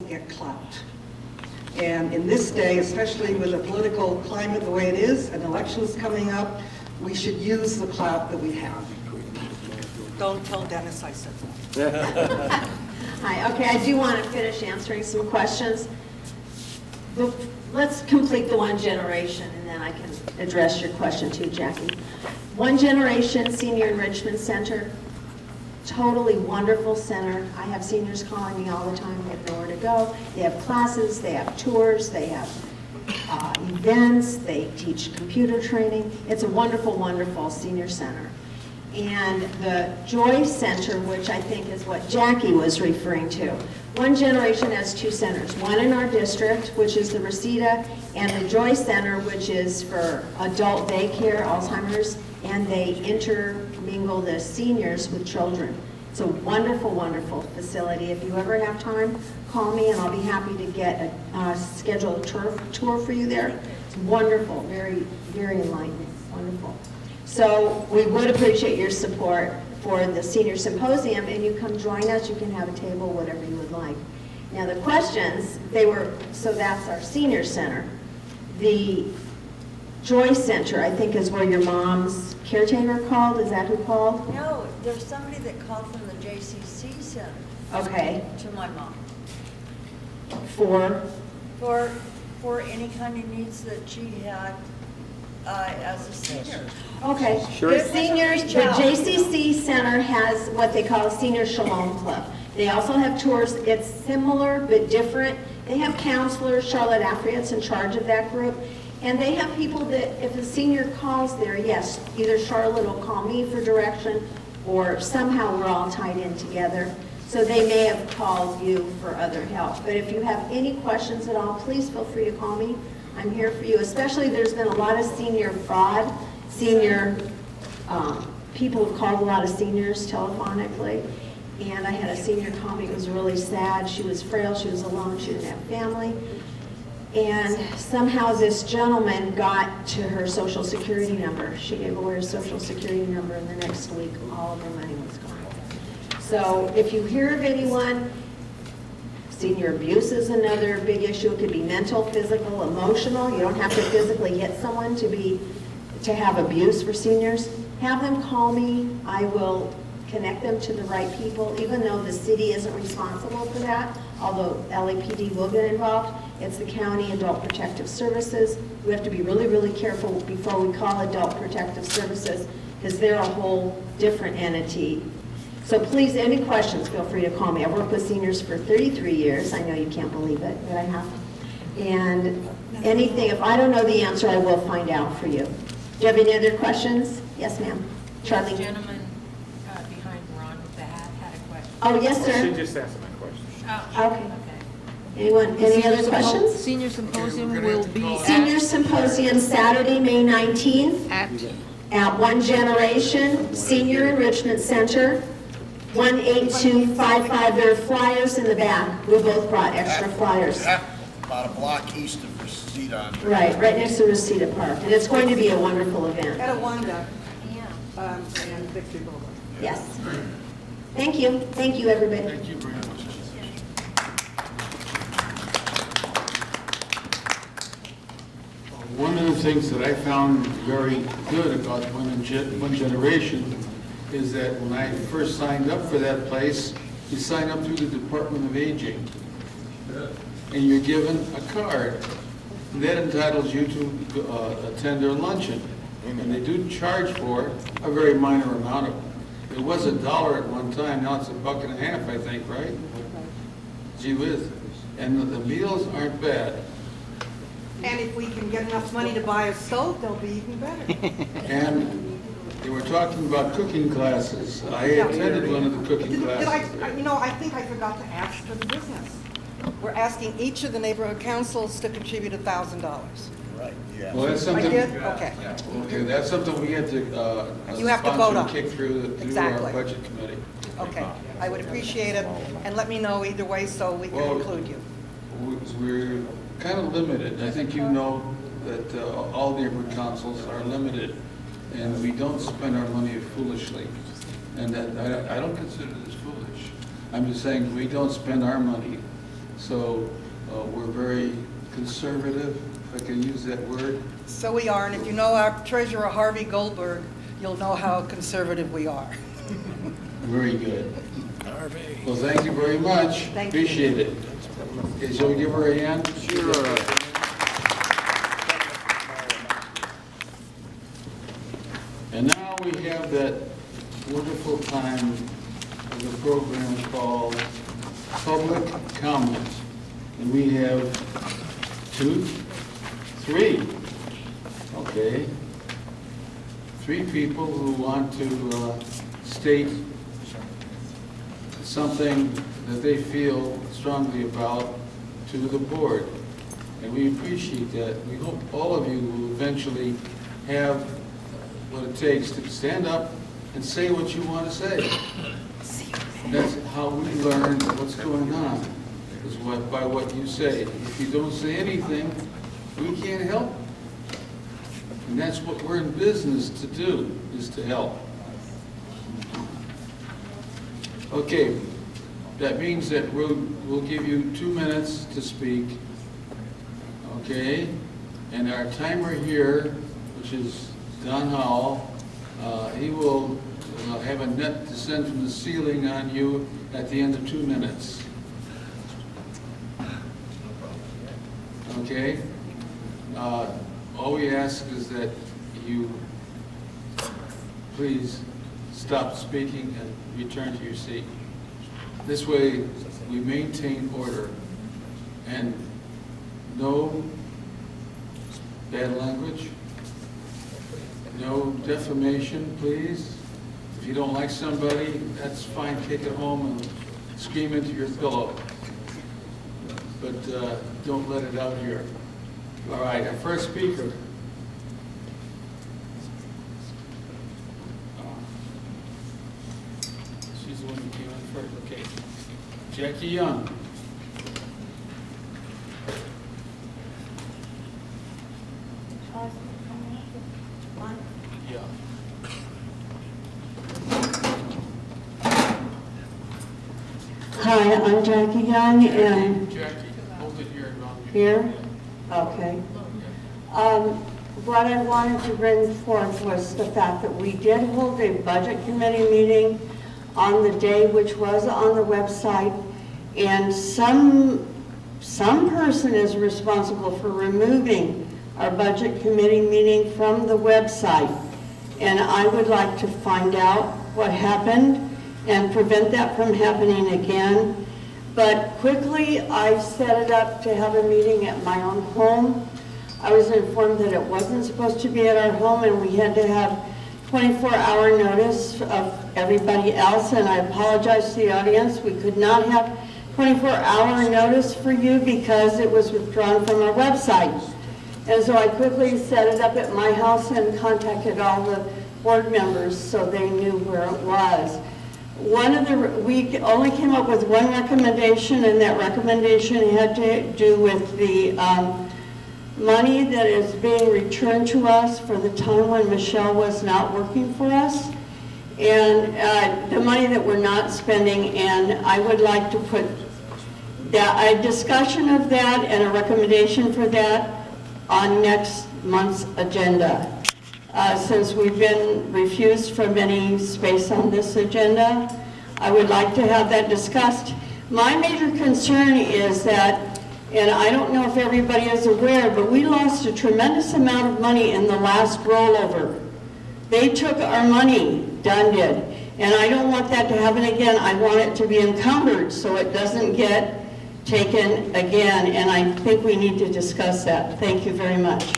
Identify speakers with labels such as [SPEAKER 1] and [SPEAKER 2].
[SPEAKER 1] get clout. And in this day, especially with the political climate the way it is, and elections coming up, we should use the clout that we have. Don't tell Dennis I said that.
[SPEAKER 2] Hi, okay, I do want to finish answering some questions. Let's complete the one generation, and then I can address your question too, Jackie. One Generation Senior Enrichment Center, totally wonderful center. I have seniors calling me all the time, they have nowhere to go. They have classes, they have tours, they have events, they teach computer training. It's a wonderful, wonderful senior center. And the Joy Center, which I think is what Jackie was referring to. One Generation has two centers, one in our district, which is the Reseda, and the Joy Center, which is for adult daycare, Alzheimer's, and they intermingle the seniors with children. It's a wonderful, wonderful facility. If you ever have time, call me and I'll be happy to get a schedule a tour for you there. It's wonderful, very, very enlightening, wonderful. So we would appreciate your support for the Senior Symposium, and you come join us, you can have a table, whatever you would like. Now the questions, so that's our senior center. The Joy Center, I think, is where your mom's caretaker called, is that who called?
[SPEAKER 3] No, there's somebody that called from the JCC Center.
[SPEAKER 2] Okay.
[SPEAKER 3] To my mom. For any kind of needs that she had as a senior.
[SPEAKER 2] Okay.
[SPEAKER 4] Sure.
[SPEAKER 2] The seniors, the JCC Center has what they call a Senior Shalom Club. They also have tours. It's similar but different. They have counselors. Charlotte Afriet's in charge of that group. And they have people that, if a senior calls there, yes, either Charlotte will call me for direction, or somehow we're all tied in together. So they may have called you for other help. But if you have any questions at all, please feel free to call me. I'm here for you. Especially, there's been a lot of senior fraud. People have called a lot of seniors telephonically. And I had a senior call me. It was really sad. She was frail. She was alone. She didn't have family. And somehow this gentleman got to her Social Security number. She gave away her Social Security number, and the next week, all of her money was gone. So if you hear of anyone, senior abuse is another big issue. It could be mental, physical, emotional. You don't have to physically hit someone to have abuse for seniors. Have them call me. I will connect them to the right people, even though the city isn't responsible for that, although LAPD will get involved. It's the County Adult Protective Services. We have to be really, really careful before we call Adult Protective Services, because they're a whole different entity. So please, any questions, feel free to call me. I've worked with seniors for 33 years. I know you can't believe it, but I have. And anything, if I don't know the answer, I will find out for you. Do you have any other questions? Yes, ma'am. Charlie?
[SPEAKER 5] The gentleman behind Ron with the hat had a question.
[SPEAKER 2] Oh, yes, sir.
[SPEAKER 4] She just asked my question.
[SPEAKER 2] Okay. Anyone, any other questions?
[SPEAKER 5] Senior Symposium will be
[SPEAKER 2] Senior Symposium, Saturday, May 19th at One Generation Senior Enrichment Center, 18255. There are flyers in the back. We both brought extra flyers.
[SPEAKER 6] About a block east of Reseda.
[SPEAKER 2] Right next to Reseda Park. And it's going to be a wonderful event.
[SPEAKER 1] At Awanda, and Victory Boulevard.
[SPEAKER 2] Yes. Thank you. Thank you, everybody.
[SPEAKER 6] Thank you very much.
[SPEAKER 7] One of the things that I found very good about One Generation is that when I first signed up for that place, you sign up through the Department of Aging, and you're given a card. And that entitles you to attend their luncheon. And they do charge for a very minor amount of it. It was $1 at one time, now it's $1.50, I think, right? Gee whiz. And the meals aren't bad.
[SPEAKER 1] And if we can get enough money to buy a stove, they'll be even better.
[SPEAKER 7] And they were talking about cooking classes. I attended one of the cooking classes.
[SPEAKER 1] I think I forgot to ask for the business. We're asking each of the neighborhood councils to contribute $1,000.
[SPEAKER 6] Right, yeah.
[SPEAKER 7] Well, that's
[SPEAKER 1] I
[SPEAKER 7] something.
[SPEAKER 1] did? Okay.
[SPEAKER 7] Okay, that's something we had to, as
[SPEAKER 1] You
[SPEAKER 7] a
[SPEAKER 1] have to vote
[SPEAKER 7] sponsor,
[SPEAKER 1] on.
[SPEAKER 7] kick through
[SPEAKER 1] Exactly.
[SPEAKER 7] our budget committee.
[SPEAKER 1] Okay, I would appreciate it, and let me know either way so we can
[SPEAKER 7] Well,
[SPEAKER 1] include you.
[SPEAKER 7] We're kind of limited. I think you know that all neighborhood councils are limited, and we don't spend our money foolishly. And that, I don't consider this foolish. I'm just saying we don't spend our money So we're very conservative, if I can use that word.
[SPEAKER 1] So we are, and if you know our treasurer Harvey Goldberg, you'll know how conservative we are.
[SPEAKER 7] Very good. Well, thank you very much.
[SPEAKER 1] Thank you.
[SPEAKER 7] Appreciate it. Okay, shall we give her a hand? Sure. And now we have that wonderful time of the program called Public Comment. And we have three people who want to state something that they feel strongly about to the board. And we appreciate that. We hope all of you will eventually have what it takes to stand up and say what you want to say. That's how we learn what's going on, is by what you say. If you don't say anything, we can't help. And that's what we're in business to do, is to help. Okay, that means that we'll give you 2 minutes to speak, okay? And our timer here, which is Don Howell, he will have a net descend from the ceiling on you at the end of 2 minutes. Okay? All we ask is that you please stop speaking and return to your seat. This way, we maintain order and no bad language, no defamation, please. If you don't like somebody, that's fine, take it home and scream into your pillow. But don't let it out here. All right, our first speaker. She's the one who came in first, okay. Jackie Young. Yeah.
[SPEAKER 8] Hi, I'm Jackie Young, and
[SPEAKER 7] Jackie, hold it here.
[SPEAKER 8] here, okay. What I wanted to bring forth was the fact that we did hold a budget committee meeting on the day, which was on the website, and some person is responsible for removing our budget committee meeting from the website. And I would like to find out what happened and prevent that from happening again. But quickly, I set it up to have a meeting at my own home. I was informed that it wasn't supposed to be at our home, and we had to have 24-hour notice of everybody else, and I apologize to the audience. We could not have 24-hour notice for you because it was withdrawn from our website. And so I quickly set it up at my house and contacted all the board members so they knew where it was. We only came up with one recommendation, and that recommendation had to do with the money that is being returned to us for the time when Michelle was not working for us, and the money that we're not spending. And I would like to put a discussion of that and a recommendation for that on next month's agenda. Since we've been refused from any space on this agenda, I would like to have that discussed. My major concern is that, and I don't know if everybody is aware, but we lost a tremendous amount of money in the last rollover. They took our money, Dunn did, and I don't want that to happen again. I want it to be encumbered so it doesn't get taken again, and I think we need to discuss that. Thank you very much.